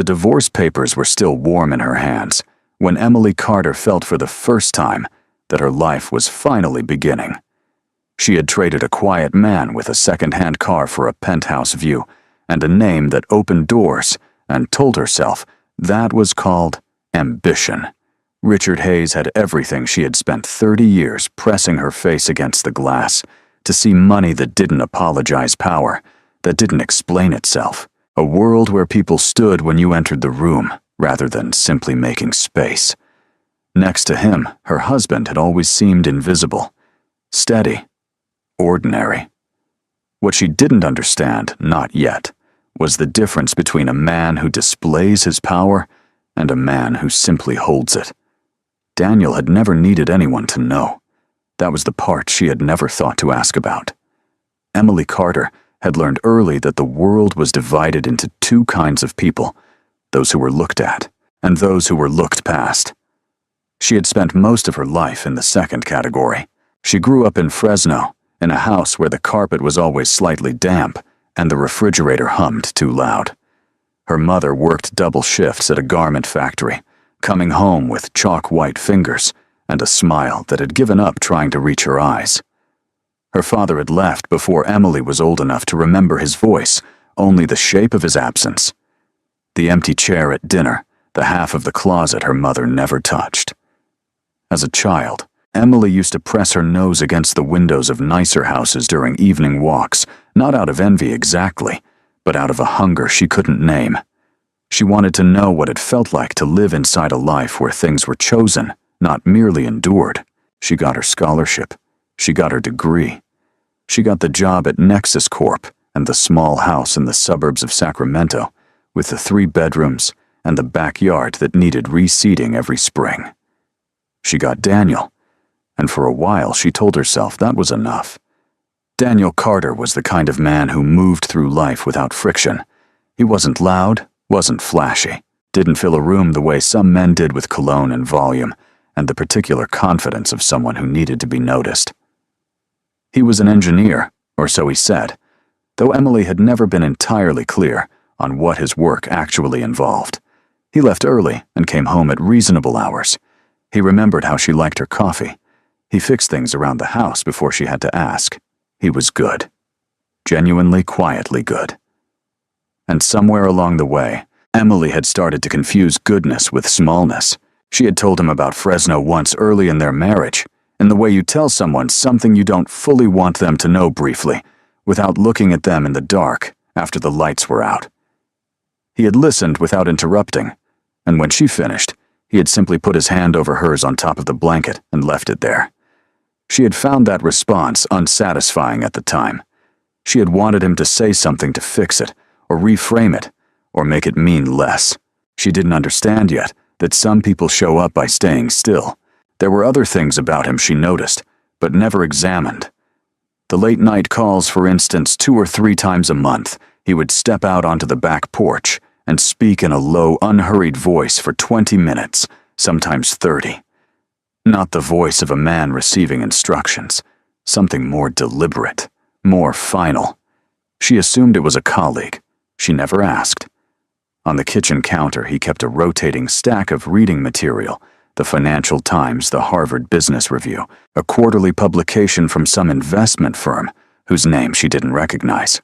The divorce papers were still warm in her hands when Emily Carter felt for the first time that her life was finally beginning. She had traded a quiet man with a second-hand car for a penthouse view and a name that opened doors, and told herself that was called ambition. Richard Hayes had everything she had spent 30 years pressing her face against the glass to see: money that didn't apologize, power that didn't explain itself, a world where people stood when you entered the room rather than simply making space. Next to him, her husband had always seemed invisible, steady, ordinary. What she didn't understand, not yet, was the difference between a man who displays his power and a man who simply holds it. Daniel had never needed anyone to know. That was the part she had never thought to ask about. Emily Carter had learned early that the world was divided into two kinds of people: those who were looked at and those who were looked past. She had spent most of her life in the second category. She grew up in Fresno, in a house where the carpet was always slightly damp and the refrigerator hummed too loud. Her mother worked double shifts at a garment factory, coming home with chalk-white fingers and a smile that had given up trying to reach her eyes. Her father had left before Emily was old enough to remember his voice, only the shape of his absence. The empty chair at dinner, the half of the closet her mother never touched. As a child, Emily used to press her nose against the windows of nicer houses during evening walks, not out of envy exactly, but out of a hunger she couldn't name. She wanted to know what it felt like to live inside a life where things were chosen, not merely endured. She got her scholarship. She got her degree. She got the job at Nexus Corp and the small house in the suburbs of Sacramento, with the 3 bedrooms and the backyard that needed reseeding every spring. She got Daniel, and for a while she told herself that was enough. Daniel Carter was the kind of man who moved through life without friction. He wasn't loud, wasn't flashy, didn't fill a room the way some men did with cologne and volume, and the particular confidence of someone who needed to be noticed. He was an engineer, or so he said, though Emily had never been entirely clear on what his work actually involved. He left early and came home at reasonable hours. He remembered how she liked her coffee. He fixed things around the house before she had to ask. He was good. Genuinely, quietly good. And somewhere along the way, Emily had started to confuse goodness with smallness. She had told him about Fresno once early in their marriage, in the way you tell someone something you don't fully want them to know briefly, without looking at them in the dark after the lights were out. He had listened without interrupting, and when she finished, he had simply put his hand over hers on top of the blanket and left it there. She had found that response unsatisfying at the time. She had wanted him to say something to fix it, or reframe it, or make it mean less. She didn't understand yet that some people show up by staying still. There were other things about him she noticed, but never examined. The late-night calls, for instance, 2 or 3 times a month, he would step out onto the back porch and speak in a low, unhurried voice for 20 minutes, sometimes 30. Not the voice of a man receiving instructions, something more deliberate, more final. She assumed it was a colleague. She never asked. On the kitchen counter, he kept a rotating stack of reading material, the Financial Times, the Harvard Business Review, a quarterly publication from some investment firm whose name she didn't recognize.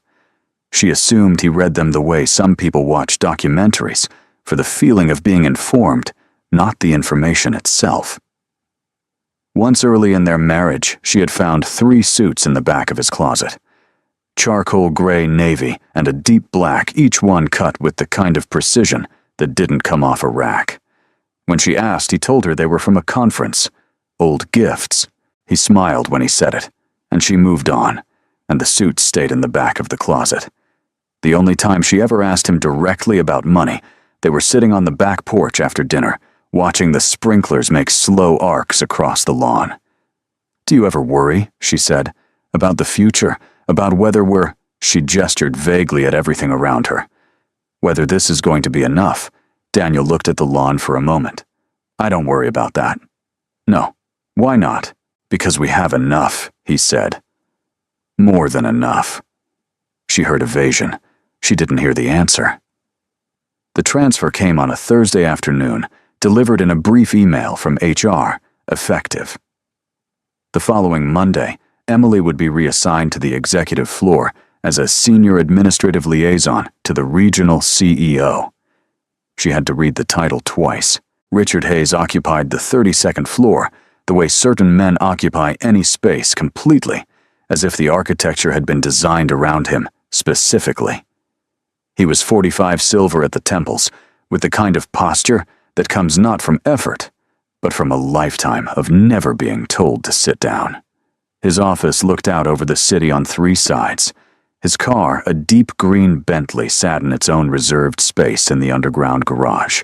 She assumed he read them the way some people watch documentaries, for the feeling of being informed, not the information itself. Once early in their marriage, she had found 3 suits in the back of his closet. Charcoal gray navy and a deep black, each one cut with the kind of precision that didn't come off a rack. When she asked, he told her they were from a conference. Old gifts. He smiled when he said it, and she moved on, and the suits stayed in the back of the closet. The only time she ever asked him directly about money, they were sitting on the back porch after dinner, watching the sprinklers make slow arcs across the lawn. "Do you ever worry," she said, "about the future, about whether we're—" She gestured vaguely at everything around her. "Whether this is going to be enough." Daniel looked at the lawn for a moment. "I don't worry about that." "No. Why not?" "Because we have enough," he said. "More than enough." She heard evasion. She didn't hear the answer. The transfer came on a Thursday afternoon, delivered in a brief email from HR, effective. The following Monday, Emily would be reassigned to the executive floor as a senior administrative liaison to the regional CEO. She had to read the title twice. Richard Hayes occupied the 32nd floor, the way certain men occupy any space completely, as if the architecture had been designed around him specifically. He was 45 silver at the temples, with the kind of posture that comes not from effort, but from a lifetime of never being told to sit down. His office looked out over the city on 3 sides. His car, a deep green Bentley, sat in its own reserved space in the underground garage,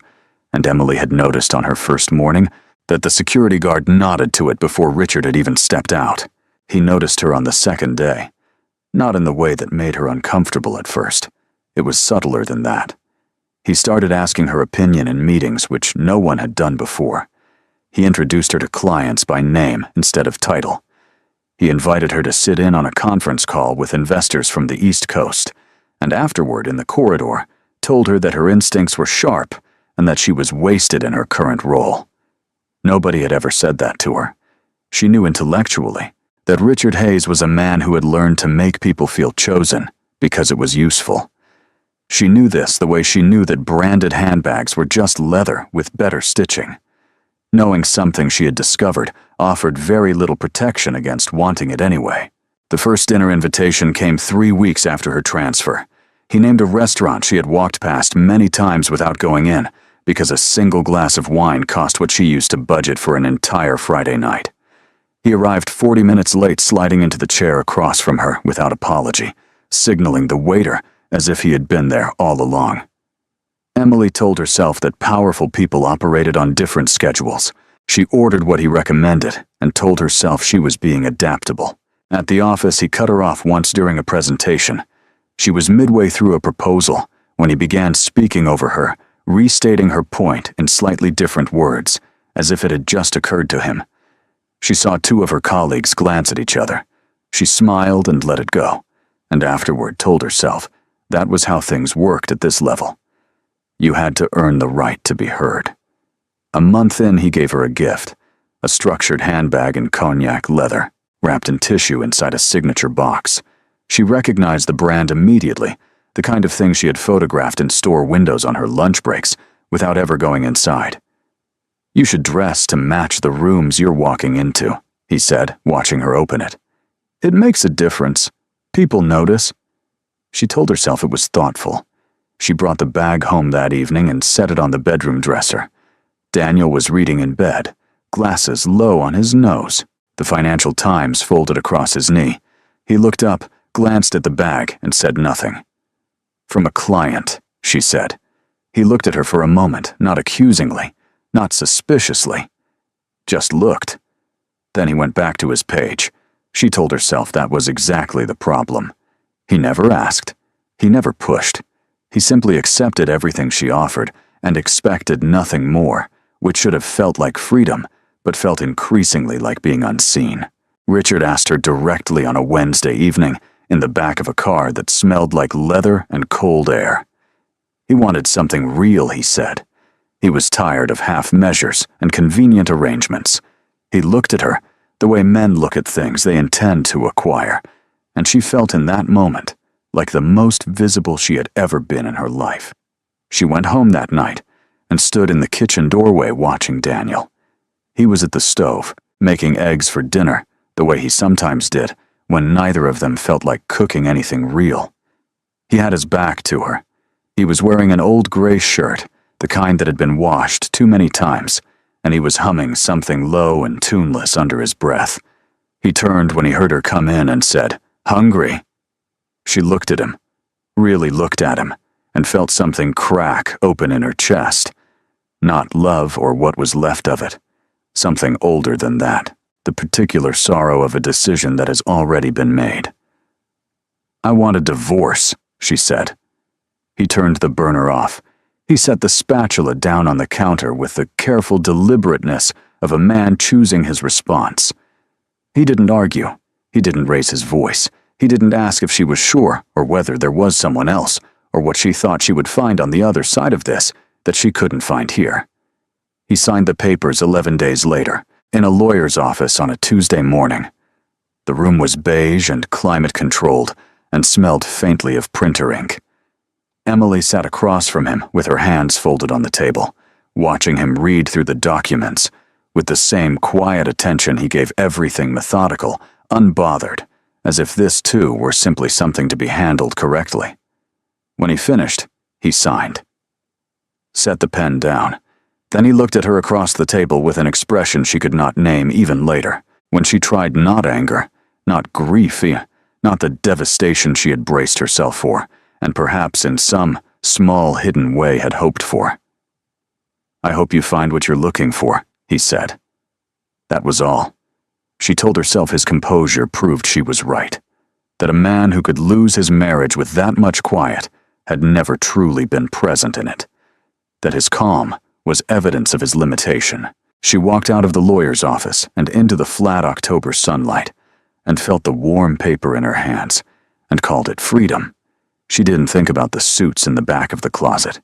and Emily had noticed on her first morning that the security guard nodded to it before Richard had even stepped out. He noticed her on the second day, not in the way that made her uncomfortable at first. It was subtler than that. He started asking her opinion in meetings which no one had done before. He introduced her to clients by name instead of title. He invited her to sit in on a conference call with investors from the East Coast, and afterward in the corridor told her that her instincts were sharp and that she was wasted in her current role. Nobody had ever said that to her. She knew intellectually that Richard Hayes was a man who had learned to make people feel chosen because it was useful. She knew this the way she knew that branded handbags were just leather with better stitching. Knowing something she had discovered offered very little protection against wanting it anyway. The first dinner invitation came 3 weeks after her transfer. He named a restaurant she had walked past many times without going in, because a single glass of wine cost what she used to budget for an entire Friday night. He arrived 40 minutes late, sliding into the chair across from her without apology, signaling the waiter as if he had been there all along. Emily told herself that powerful people operated on different schedules. She ordered what he recommended and told herself she was being adaptable. At the office, he cut her off once during a presentation. She was midway through a proposal when he began speaking over her, restating her point in slightly different words, as if it had just occurred to him. She saw 2 of her colleagues glance at each other. She smiled and let it go, and afterward told herself that was how things worked at this level. You had to earn the right to be heard. A month in, he gave her a gift, a structured handbag in cognac leather, wrapped in tissue inside a signature box. She recognized the brand immediately, the kind of thing she had photographed in store windows on her lunch breaks without ever going inside. "You should dress to match the rooms you're walking into," he said, watching her open it. "It makes a difference. People notice." She told herself it was thoughtful. She brought the bag home that evening and set it on the bedroom dresser. Daniel was reading in bed, glasses low on his nose, the Financial Times folded across his knee. He looked up, glanced at the bag, and said nothing. "From a client," she said. He looked at her for a moment, not accusingly, not suspiciously. Just looked. Then he went back to his page. She told herself that was exactly the problem. He never asked. He never pushed. He simply accepted everything she offered and expected nothing more, which should have felt like freedom, but felt increasingly like being unseen. Richard asked her directly on a Wednesday evening in the back of a car that smelled like leather and cold air. He wanted something real, he said. He was tired of half measures and convenient arrangements. He looked at her the way men look at things they intend to acquire, and she felt in that moment like the most visible she had ever been in her life. She went home that night and stood in the kitchen doorway watching Daniel. He was at the stove, making eggs for dinner, the way he sometimes did when neither of them felt like cooking anything real. He had his back to her. He was wearing an old gray shirt, the kind that had been washed too many times, and he was humming something low and tuneless under his breath. He turned when he heard her come in and said, "Hungry?" She looked at him, really looked at him, and felt something crack open in her chest. Not love or what was left of it. Something older than that, the particular sorrow of a decision that has already been made. "I want a divorce," she said. He turned the burner off. He set the spatula down on the counter with the careful deliberateness of a man choosing his response. He didn't argue. He didn't raise his voice. He didn't ask if she was sure or whether there was someone else, or what she thought she would find on the other side of this that she couldn't find here. He signed the papers 11 days later, in a lawyer's office on a Tuesday morning. The room was beige and climate-controlled and smelled faintly of printer ink. Emily sat across from him with her hands folded on the table, watching him read through the documents with the same quiet attention he gave everything methodical, unbothered, as if this too were simply something to be handled correctly. When he finished, he signed. Set the pen down. Then he looked at her across the table with an expression she could not name even later, when she tried not anger, not grief, not the devastation she had braced herself for, and perhaps in some small hidden way had hoped for. "I hope you find what you're looking for," he said. That was all. She told herself his composure proved she was right, that a man who could lose his marriage with that much quiet had never truly been present in it, that his calm was evidence of his limitation. She walked out of the lawyer's office and into the flat October sunlight, and felt the warm paper in her hands, and called it freedom. She didn't think about the suits in the back of the closet.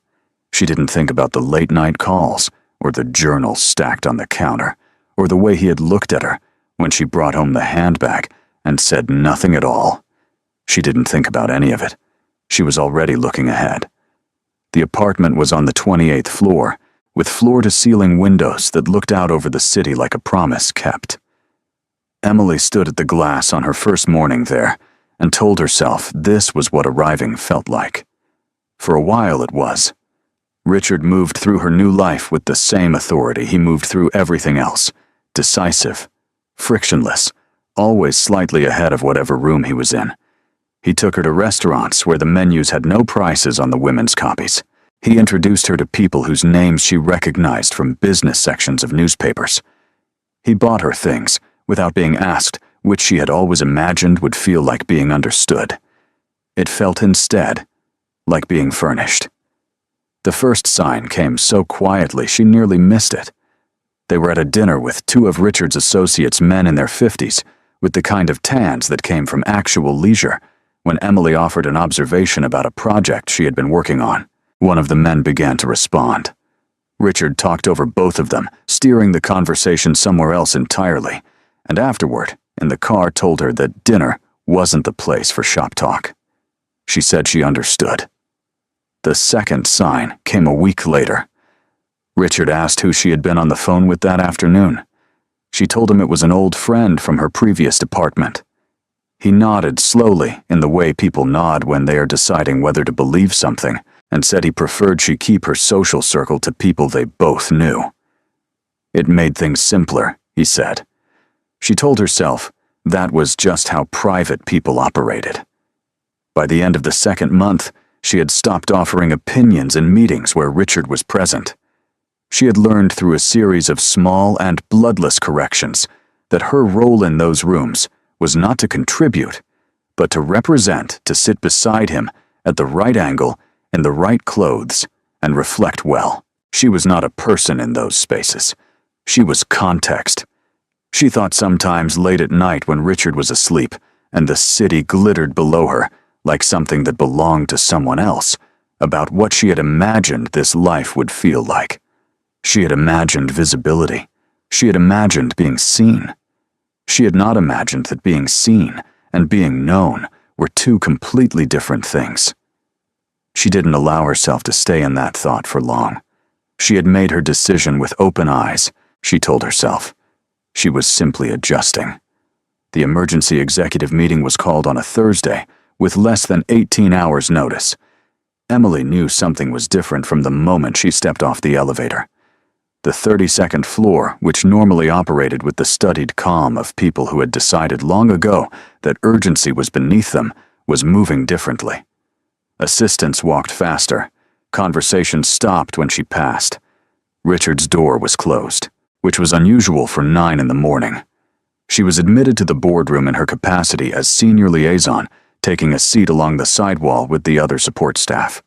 She didn't think about the late-night calls, or the journals stacked on the counter, or the way he had looked at her when she brought home the handbag and said nothing at all. She didn't think about any of it. She was already looking ahead. The apartment was on the 28th floor, with floor-to-ceiling windows that looked out over the city like a promise kept. Emily stood at the glass on her first morning there and told herself this was what arriving felt like. For a while it was. Richard moved through her new life with the same authority he moved through everything else, decisive, frictionless, always slightly ahead of whatever room he was in. He took her to restaurants where the menus had no prices on the women's copies. He introduced her to people whose names she recognized from business sections of newspapers. He bought her things without being asked, which she had always imagined would feel like being understood. It felt instead like being furnished. The first sign came so quietly she nearly missed it. They were at a dinner with two of Richard's associates, men in their 50s, with the kind of tans that came from actual leisure, when Emily offered an observation about a project she had been working on. One of the men began to respond. Richard talked over both of them, steering the conversation somewhere else entirely, and afterward, in the car, told her that dinner wasn't the place for shop talk. She said she understood. The second sign came a week later. Richard asked who she had been on the phone with that afternoon. She told him it was an old friend from her previous department. He nodded slowly in the way people nod when they are deciding whether to believe something, and said he preferred she keep her social circle to people they both knew. It made things simpler, he said. She told herself that was just how private people operated. By the end of the second month, she had stopped offering opinions in meetings where Richard was present. She had learned through a series of small and bloodless corrections that her role in those rooms was not to contribute, but to represent, to sit beside him at the right angle, in the right clothes, and reflect well. She was not a person in those spaces. She was context. She thought sometimes late at night when Richard was asleep and the city glittered below her like something that belonged to someone else, about what she had imagined this life would feel like. She had imagined visibility. She had imagined being seen. She had not imagined that being seen and being known were two completely different things. She didn't allow herself to stay in that thought for long. She had made her decision with open eyes, she told herself. She was simply adjusting. The emergency executive meeting was called on a Thursday, with less than 18 hours' notice. Emily knew something was different from the moment she stepped off the elevator. The 32nd floor, which normally operated with the studied calm of people who had decided long ago that urgency was beneath them, was moving differently. Assistants walked faster. Conversation stopped when she passed. Richard's door was closed, which was unusual for 9 in the morning. She was admitted to the boardroom in her capacity as senior liaison, taking a seat along the sidewall with the other support staff.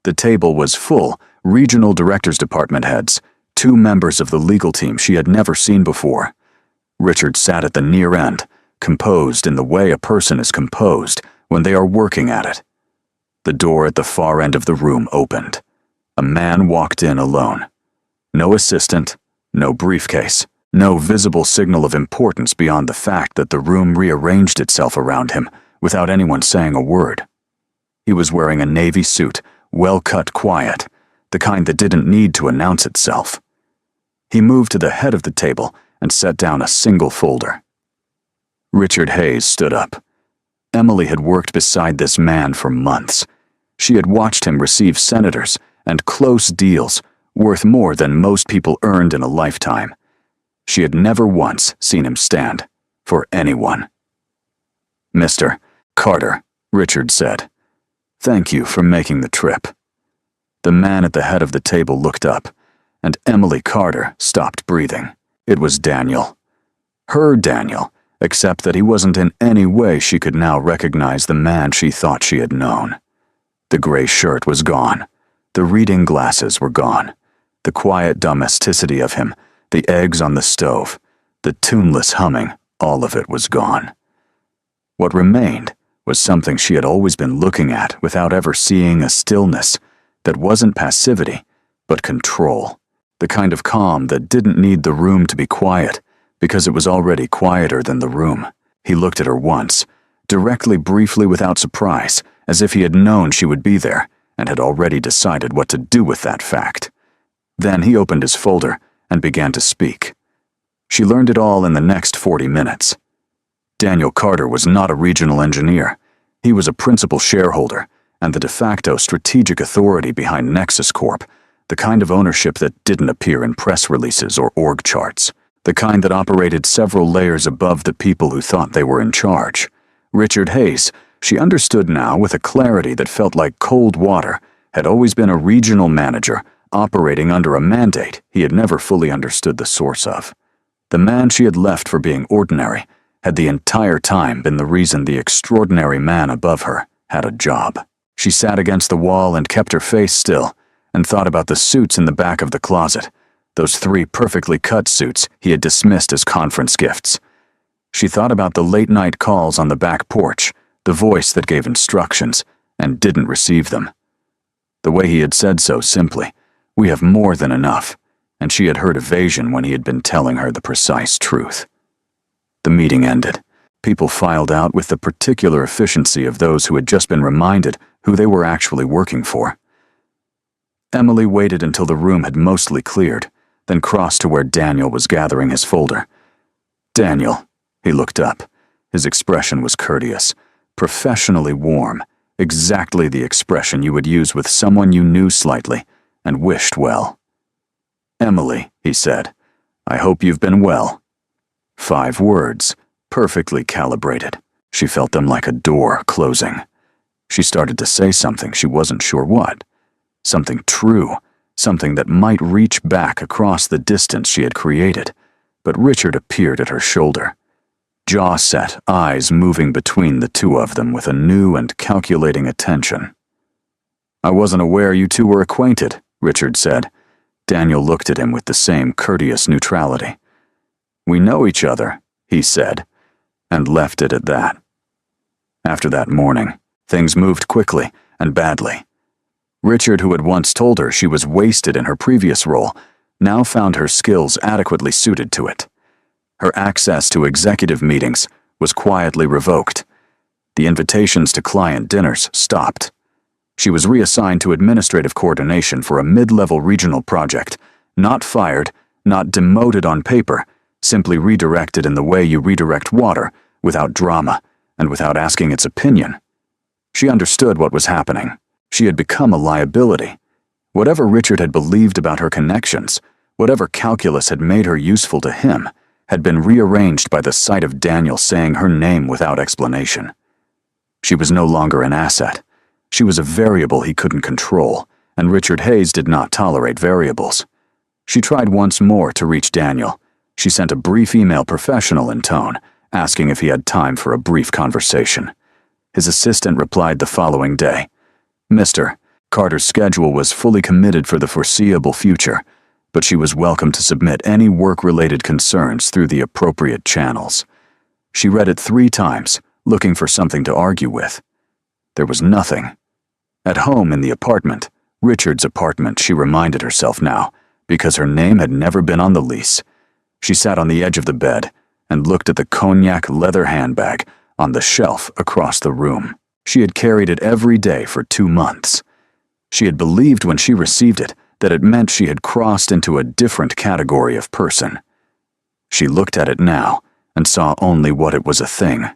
The table was full, regional directors' department heads, 2 members of the legal team she had never seen before. Richard sat at the near end, composed in the way a person is composed when they are working at it. The door at the far end of the room opened. A man walked in alone. No assistant, no briefcase, no visible signal of importance beyond the fact that the room rearranged itself around him without anyone saying a word. He was wearing a navy suit, well-cut, quiet, the kind that didn't need to announce itself. He moved to the head of the table and set down a single folder. Richard Hayes stood up. Emily had worked beside this man for months. She had watched him receive senators and close deals worth more than most people earned in a lifetime. She had never once seen him stand for anyone. "Mr. Carter," Richard said, "thank you for making the trip." The man at the head of the table looked up, and Emily Carter stopped breathing. It was Daniel. Her Daniel, except that he wasn't in any way she could now recognize the man she thought she had known. The gray shirt was gone. The reading glasses were gone. The quiet domesticity of him, the eggs on the stove, the tuneless humming, all of it was gone. What remained was something she had always been looking at without ever seeing, a stillness that wasn't passivity, but control. The kind of calm that didn't need the room to be quiet, because it was already quieter than the room. He looked at her once, directly, briefly, without surprise, as if he had known she would be there and had already decided what to do with that fact. Then he opened his folder and began to speak. She learned it all in the next 40 minutes. Daniel Carter was not a regional engineer. He was a principal shareholder and the de facto strategic authority behind Nexus Corp, the kind of ownership that didn't appear in press releases or org charts, the kind that operated several layers above the people who thought they were in charge. Richard Hayes, she understood now with a clarity that felt like cold water, had always been a regional manager operating under a mandate he had never fully understood the source of. The man she had left for being ordinary had the entire time been the reason the extraordinary man above her had a job. She sat against the wall and kept her face still and thought about the suits in the back of the closet, those 3 perfectly cut suits he had dismissed as conference gifts. She thought about the late-night calls on the back porch, the voice that gave instructions and didn't receive them. The way he had said so simply, "We have more than enough," and she had heard evasion when he had been telling her the precise truth. The meeting ended. People filed out with the particular efficiency of those who had just been reminded who they were actually working for. Emily waited until the room had mostly cleared, then crossed to where Daniel was gathering his folder. "Daniel," he looked up. His expression was courteous, professionally warm, exactly the expression you would use with someone you knew slightly and wished well. "Emily," he said, "I hope you've been well." 5 words, perfectly calibrated. She felt them like a door closing. She started to say something, she wasn't sure what. Something true, something that might reach back across the distance she had created. But Richard appeared at her shoulder. Jaw set, eyes moving between the two of them with a new and calculating attention. "I wasn't aware you two were acquainted," Richard said. Daniel looked at him with the same courteous neutrality. "We know each other," he said, and left it at that. After that morning, things moved quickly and badly. Richard, who had once told her she was wasted in her previous role, now found her skills adequately suited to it. Her access to executive meetings was quietly revoked. The invitations to client dinners stopped. She was reassigned to administrative coordination for a mid-level regional project, not fired, not demoted on paper, simply redirected in the way you redirect water, without drama and without asking its opinion. She understood what was happening. She had become a liability. Whatever Richard had believed about her connections, whatever calculus had made her useful to him, had been rearranged by the sight of Daniel saying her name without explanation. She was no longer an asset. She was a variable he couldn't control, and Richard Hayes did not tolerate variables. She tried once more to reach Daniel. She sent a brief email, professional in tone, asking if he had time for a brief conversation. His assistant replied the following day. Mr. Carter's schedule was fully committed for the foreseeable future, but she was welcome to submit any work-related concerns through the appropriate channels. She read it 3 times, looking for something to argue with. There was nothing. At home in the apartment, Richard's apartment, she reminded herself now, because her name had never been on the lease. She sat on the edge of the bed and looked at the cognac leather handbag on the shelf across the room. She had carried it every day for 2 months. She had believed when she received it that it meant she had crossed into a different category of person. She looked at it now and saw only what it was: a thing.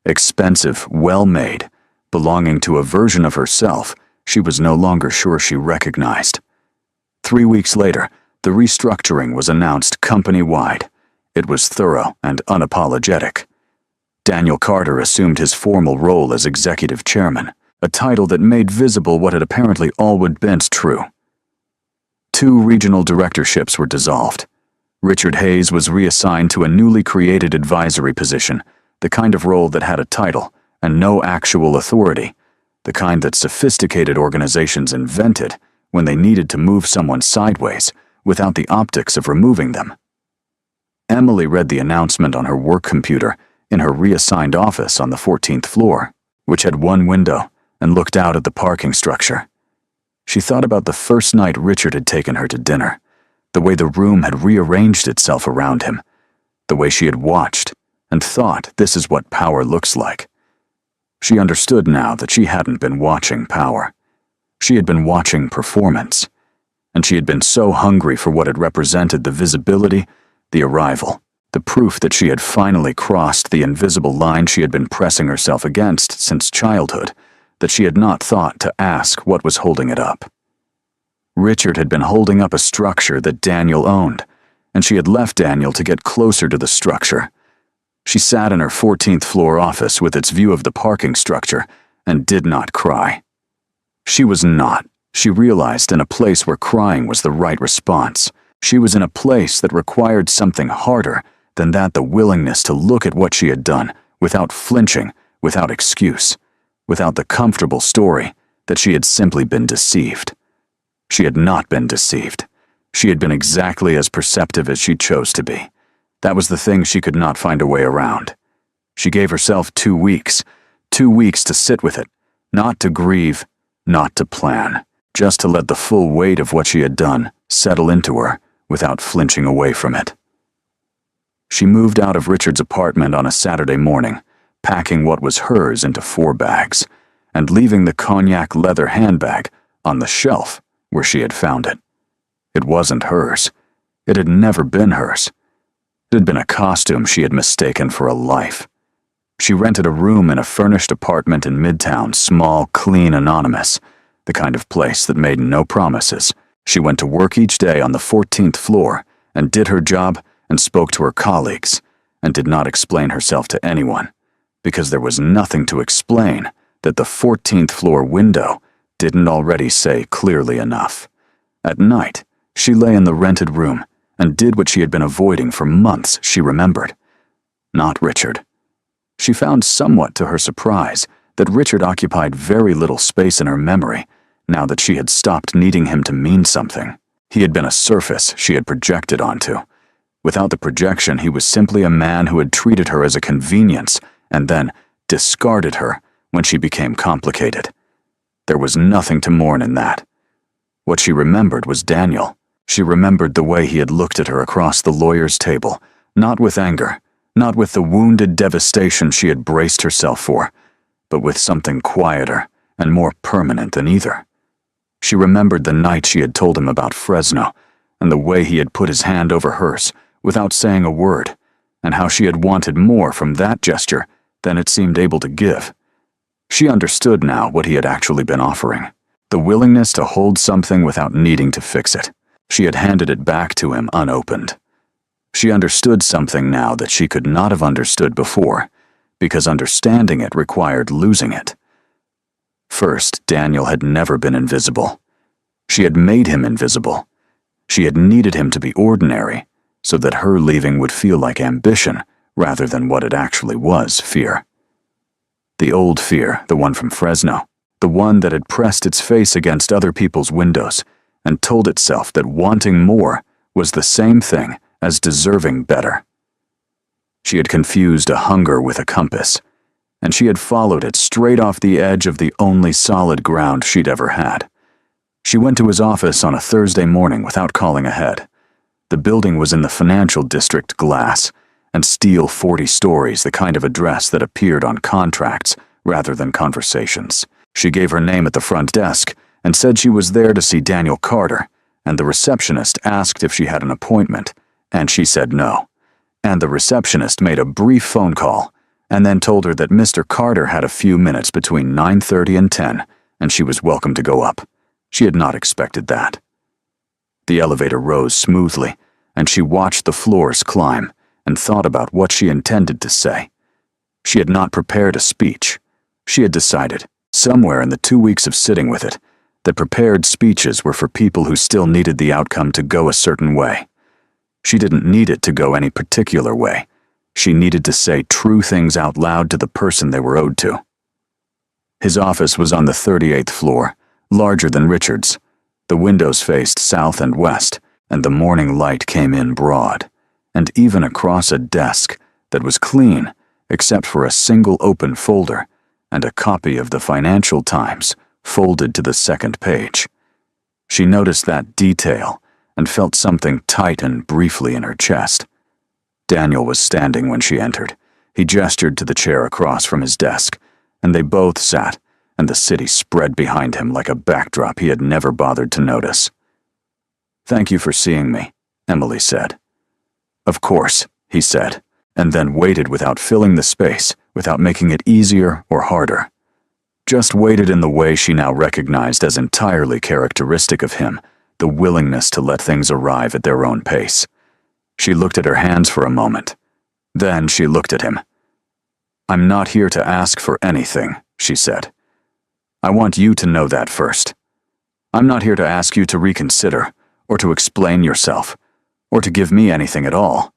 Expensive, well-made, belonging to a version of herself she was no longer sure she recognized. 3 weeks later, the restructuring was announced company-wide. It was thorough and unapologetic. Daniel Carter assumed his formal role as executive chairman, a title that made visible what had apparently always been true. 2 regional directorships were dissolved. Richard Hayes was reassigned to a newly created advisory position, the kind of role that had a title and no actual authority, the kind that sophisticated organizations invented when they needed to move someone sideways without the optics of removing them. Emily read the announcement on her work computer in her reassigned office on the 14th floor, which had 1 window and looked out at the parking structure. She thought about the first night Richard had taken her to dinner, the way the room had rearranged itself around him, the way she had watched and thought, this is what power looks like. She understood now that she hadn't been watching power. She had been watching performance, and she had been so hungry for what it represented: the visibility, the arrival, the proof that she had finally crossed the invisible line she had been pressing herself against since childhood, that she had not thought to ask what was holding it up. Richard had been holding up a structure that Daniel owned, and she had left Daniel to get closer to the structure. She sat in her 14th floor office with its view of the parking structure and did not cry. She was not, she realized, in a place where crying was the right response. She was in a place that required something harder than that: the willingness to look at what she had done without flinching, without excuse, without the comfortable story that she had simply been deceived. She had not been deceived. She had been exactly as perceptive as she chose to be. That was the thing she could not find a way around. She gave herself 2 weeks, 2 weeks to sit with it, not to grieve, not to plan, just to let the full weight of what she had done settle into her without flinching away from it. She moved out of Richard's apartment on a Saturday morning, packing what was hers into 4 bags, and leaving the cognac leather handbag on the shelf where she had found it. It wasn't hers. It had never been hers. It had been a costume she had mistaken for a life. She rented a room in a furnished apartment in Midtown, small, clean, anonymous, the kind of place that made no promises. She went to work each day on the 14th floor and did her job and spoke to her colleagues and did not explain herself to anyone, because there was nothing to explain that the 14th floor window didn't already say clearly enough. At night, she lay in the rented room and did what she had been avoiding for months. She remembered. Not Richard. She found, somewhat to her surprise, that Richard occupied very little space in her memory now that she had stopped needing him to mean something. He had been a surface she had projected onto. Without the projection, he was simply a man who had treated her as a convenience and then discarded her when she became complicated. There was nothing to mourn in that. What she remembered was Daniel. She remembered the way he had looked at her across the lawyer's table, not with anger, not with the wounded devastation she had braced herself for, but with something quieter and more permanent than either. She remembered the night she had told him about Fresno, and the way he had put his hand over hers without saying a word, and how she had wanted more from that gesture than it seemed able to give. She understood now what he had actually been offering: the willingness to hold something without needing to fix it. She had handed it back to him unopened. She understood something now that she could not have understood before, because understanding it required losing it. First, Daniel had never been invisible. She had made him invisible. She had needed him to be ordinary, so that her leaving would feel like ambition rather than what it actually was: fear. The old fear, the one from Fresno, the one that had pressed its face against other people's windows and told itself that wanting more was the same thing as deserving better. She had confused a hunger with a compass, and she had followed it straight off the edge of the only solid ground she'd ever had. She went to his office on a Thursday morning without calling ahead. The building was in the financial district glass, and steel 40 stories, the kind of address that appeared on contracts rather than conversations. She gave her name at the front desk and said she was there to see Daniel Carter, and the receptionist asked if she had an appointment, and she said no. And the receptionist made a brief phone call and then told her that Mr. Carter had a few minutes between 9:30 and 10, and she was welcome to go up. She had not expected that. The elevator rose smoothly, and she watched the floors climb and thought about what she intended to say. She had not prepared a speech. She had decided, somewhere in the 2 weeks of sitting with it, that prepared speeches were for people who still needed the outcome to go a certain way. She didn't need it to go any particular way. She needed to say true things out loud to the person they were owed to. His office was on the 38th floor, larger than Richard's. The windows faced south and west, and the morning light came in broad, and even across a desk that was clean except for a single open folder and a copy of the Financial Times folded to the second page. She noticed that detail and felt something tighten briefly in her chest. Daniel was standing when she entered. He gestured to the chair across from his desk, and they both sat, and the city spread behind him like a backdrop he had never bothered to notice. "Thank you for seeing me," Emily said. "Of course," he said, and then waited without filling the space, without making it easier or harder. Just waited in the way she now recognized as entirely characteristic of him, the willingness to let things arrive at their own pace. She looked at her hands for a moment. Then she looked at him. "I'm not here to ask for anything," she said. "I want you to know that first. I'm not here to ask you to reconsider, or to explain yourself, or to give me anything at all.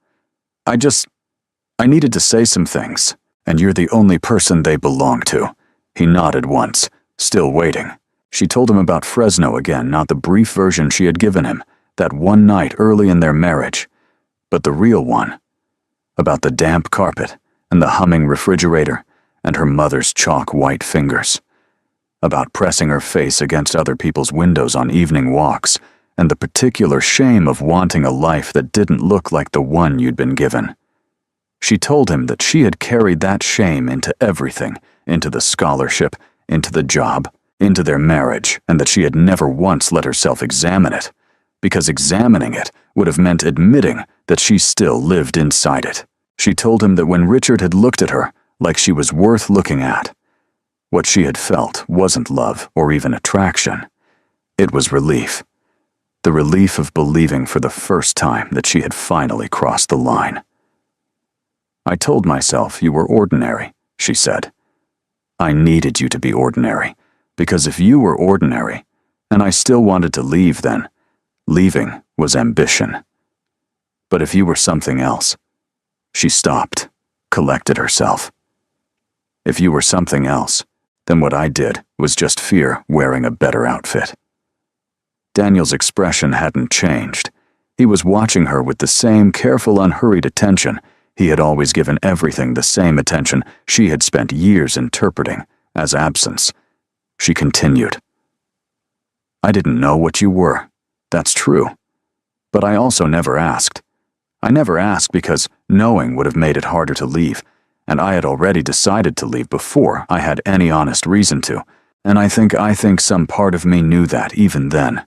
I needed to say some things, and you're the only person they belong to." He nodded once, still waiting. She told him about Fresno again, not the brief version she had given him, that one night early in their marriage, but the real one. About the damp carpet, and the humming refrigerator, and her mother's chalk-white fingers. About pressing her face against other people's windows on evening walks, and the particular shame of wanting a life that didn't look like the one you'd been given. She told him that she had carried that shame into everything, into the scholarship, into the job, into their marriage, and that she had never once let herself examine it, because examining it would have meant admitting that she still lived inside it. She told him that when Richard had looked at her like she was worth looking at, what she had felt wasn't love or even attraction. It was relief. The relief of believing for the first time that she had finally crossed the line. "I told myself you were ordinary," she said. "I needed you to be ordinary, because if you were ordinary, and I still wanted to leave then, leaving was ambition. But if you were something else," she stopped, collected herself. "If you were something else, then what I did was just fear wearing a better outfit." Daniel's expression hadn't changed. He was watching her with the same careful, unhurried attention. He had always given everything the same attention she had spent years interpreting as absence. She continued. "I didn't know what you were. That's true. But I also never asked. I never asked because knowing would have made it harder to leave, and I had already decided to leave before I had any honest reason to, and I think some part of me knew that even then.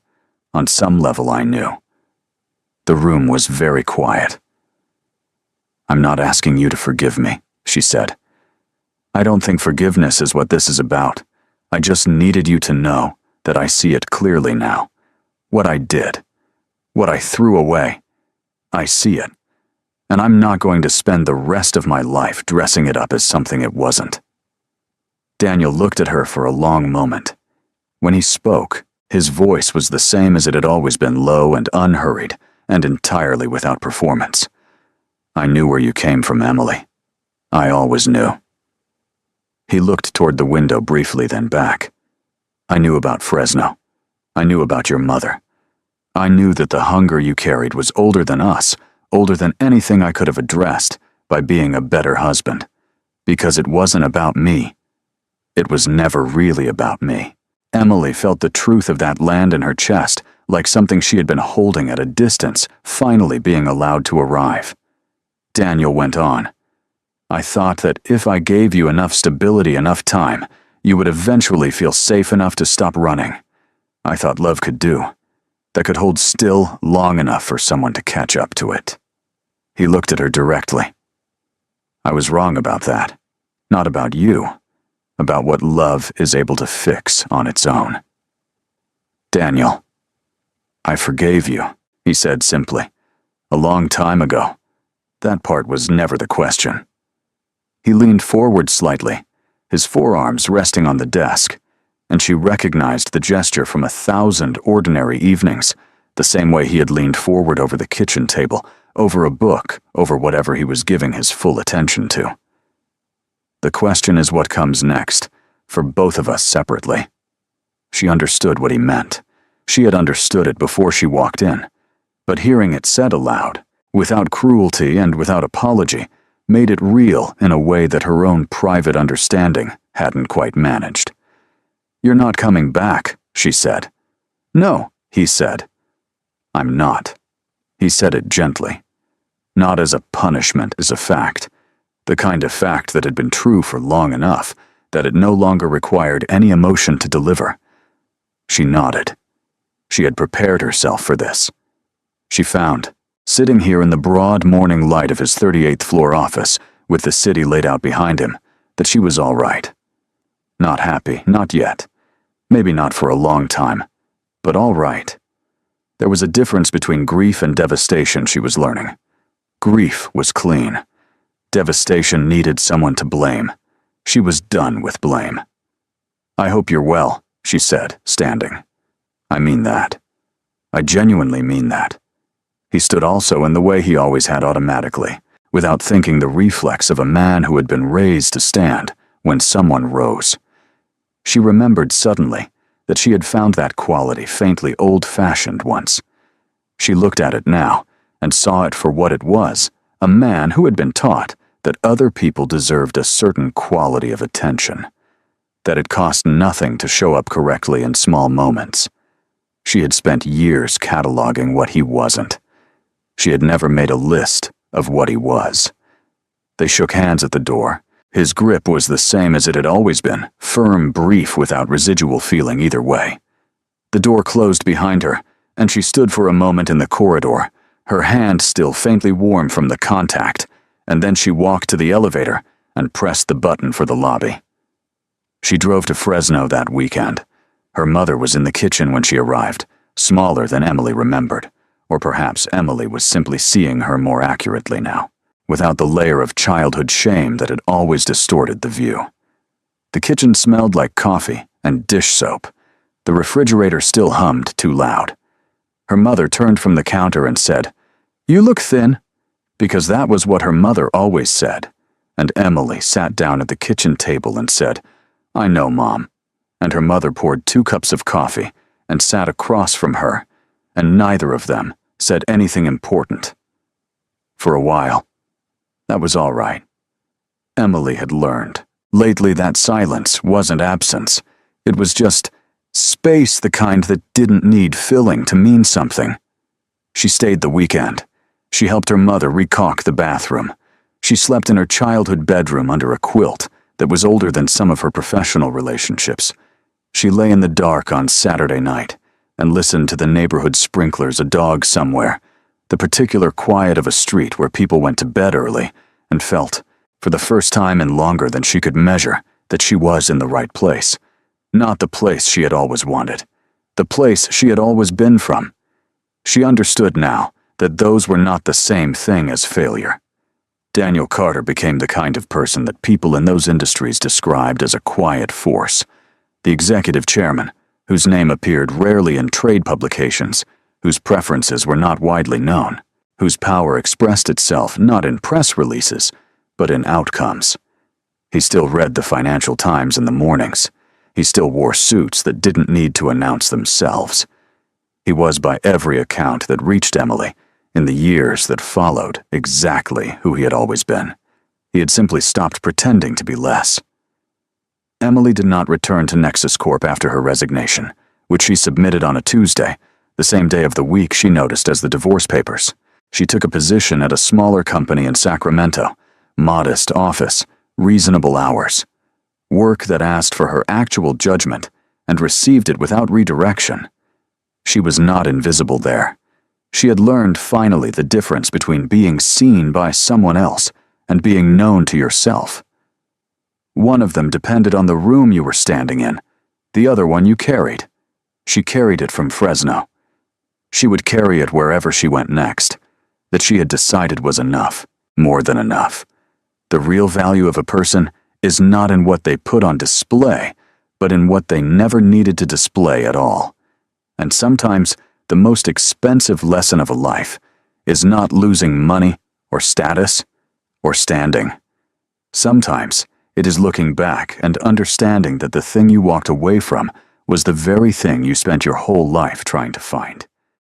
On some level I knew." The room was very quiet. "I'm not asking you to forgive me," she said. "I don't think forgiveness is what this is about. I just needed you to know that I see it clearly now. What I did, what I threw away, I see it. And I'm not going to spend the rest of my life dressing it up as something it wasn't." Daniel looked at her for a long moment. When he spoke, his voice was the same as it had always been, low and unhurried, and entirely without performance. "I knew where you came from, Emily. I always knew." He looked toward the window briefly, then back. "I knew about Fresno. I knew about your mother. I knew that the hunger you carried was older than us, older than anything I could have addressed by being a better husband, Because it wasn't about me. It was never really about me. Emily felt the truth of that land in her chest, like something she had been holding at a distance, finally being allowed to arrive. Daniel went on. I thought that if I gave you enough stability, enough time, you would eventually feel safe enough to stop running. I thought love could do. That could hold still long enough for someone to catch up to it. He looked at her directly. I was wrong about that. Not about you. About what love is able to fix on its own. Daniel. I forgave you, he said simply. A long time ago. That part was never the question. He leaned forward slightly, his forearms resting on the desk, and she recognized the gesture from 1,000 ordinary evenings, the same way he had leaned forward over the kitchen table, over a book, over whatever he was giving his full attention to. The question is what comes next, for both of us separately. She understood what he meant. She had understood it before she walked in, but hearing it said aloud, without cruelty and without apology, made it real in a way that her own private understanding hadn't quite managed. You're not coming back, she said. No, he said. I'm not. He said it gently. Not as a punishment, as a fact. The kind of fact that had been true for long enough that it no longer required any emotion to deliver. She nodded. She had prepared herself for this. She found, sitting here in the broad morning light of his 38th floor office, with the city laid out behind him, that she was all right. Not happy, not yet. Maybe not for a long time, but all right. There was a difference between grief and devastation, she was learning. Grief was clean. Devastation needed someone to blame. She was done with blame. I hope you're well, she said, standing. I mean that. I genuinely mean that. He stood also in the way he always had automatically, without thinking, the reflex of a man who had been raised to stand when someone rose. She remembered suddenly that she had found that quality faintly old-fashioned once. She looked at it now and saw it for what it was, a man who had been taught that other people deserved a certain quality of attention, that it cost nothing to show up correctly in small moments. She had spent years cataloging what he wasn't. She had never made a list of what he was. They shook hands at the door. His grip was the same as it had always been, firm, brief, without residual feeling either way. The door closed behind her, and she stood for a moment in the corridor, her hand still faintly warm from the contact, and then she walked to the elevator and pressed the button for the lobby. She drove to Fresno that weekend. Her mother was in the kitchen when she arrived, smaller than Emily remembered, or perhaps Emily was simply seeing her more accurately now, without the layer of childhood shame that had always distorted the view. The kitchen smelled like coffee and dish soap. The refrigerator still hummed too loud. Her mother turned from the counter and said, "You look thin," because that was what her mother always said, and Emily sat down at the kitchen table and said, "I know, Mom," and her mother poured 2 cups of coffee and sat across from her, and neither of them said anything important. For a while, that was all right. Emily had learned. Lately, that silence wasn't absence. It was just space, the kind that didn't need filling to mean something. She stayed the weekend. She helped her mother recaulk the bathroom. She slept in her childhood bedroom under a quilt that was older than some of her professional relationships. She lay in the dark on Saturday night and listened to the neighborhood sprinklers, a dog somewhere, the particular quiet of a street where people went to bed early, and felt, for the first time in longer than she could measure, that she was in the right place. Not the place she had always wanted. The place she had always been from. She understood now that those were not the same thing as failure. Daniel Carter became the kind of person that people in those industries described as a quiet force. The executive chairman, whose name appeared rarely in trade publications, whose preferences were not widely known, whose power expressed itself not in press releases, but in outcomes. He still read the Financial Times in the mornings. He still wore suits that didn't need to announce themselves. He was, by every account that reached Emily, in the years that followed, exactly who he had always been. He had simply stopped pretending to be less. Emily did not return to Nexus Corp after her resignation, which she submitted on a Tuesday, the same day of the week she noticed as the divorce papers. She took a position at a smaller company in Sacramento, modest office, reasonable hours, work that asked for her actual judgment and received it without redirection. She was not invisible there. She had learned finally the difference between being seen by someone else and being known to yourself. One of them depended on the room you were standing in, the other one you carried. She carried it from Fresno. She would carry it wherever she went next. That she had decided was enough, more than enough. The real value of a person is not in what they put on display, but in what they never needed to display at all. And sometimes the most expensive lesson of a life is not losing money or status or standing. Sometimes it is looking back and understanding that the thing you walked away from was the very thing you spent your whole life trying to find.